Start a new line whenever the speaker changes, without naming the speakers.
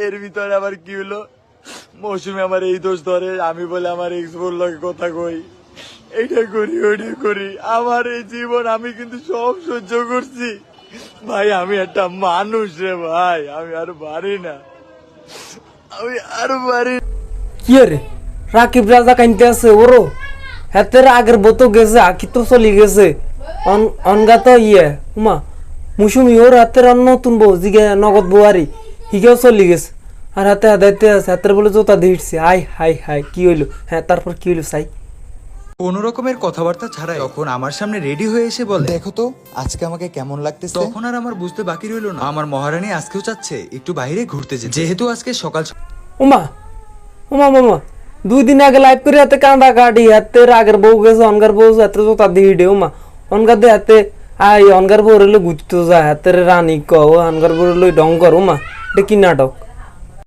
এর ভিতরে আবার কি হলো, মৌসুমী আমার এই দোষ ধরে, আমি বলে আমার এক্স বোর লগে কথা কই, এইটা করি ওইটা করি। আমার এই জীবন আমি কিন্তু সব সহ্য করছি ভাই, আমি একটা মানুষ রে ভাই, আমি আর পারি না, আমি আর পারি না।
কি রে রাকিব রাজা কাইনতে আছে ওরো হাতের আগের বতো গেছে আখি তো চলি গেছে অনগা তো উমা মুসুমি ওর হাতের নতুন বউ জিগে নগদ বউয়ারি হিগেও চলি গেছে আর হাতে হাতে আছে হাতের বলে জোতা দিচ্ছে। হাই হাই হাই কি হইলো? হ্যাঁ তারপর কি হইলো চাই?
কোনো রকমের কথাবার্তা ছাড়াই তখন আমার সামনে রেডি হয়ে এসে বলে, দেখো তো আজকে আমাকে কেমন লাগতেছে। তখন আর আমার বুঝতে বাকি রইলো না, আমার মহারানী আজকেও চাচ্ছে একটু বাইরে ঘুরতে যেতে, যেহেতু আজকে সকাল।
উমা উমা মামা 2 দিন আগে লাইভ করে হাতে কান্দা কাটি হাতের আগের বউ গেছে অনগার বউ হাতের জোতা দিয়ে দে। উমা অনগার দে হাতে আই অনগার বউ রইলো ঘুরতে যায় হাতের রানী কও অনগার বউ রইলো ডঙ্কর। উমা এটা কি নাটক?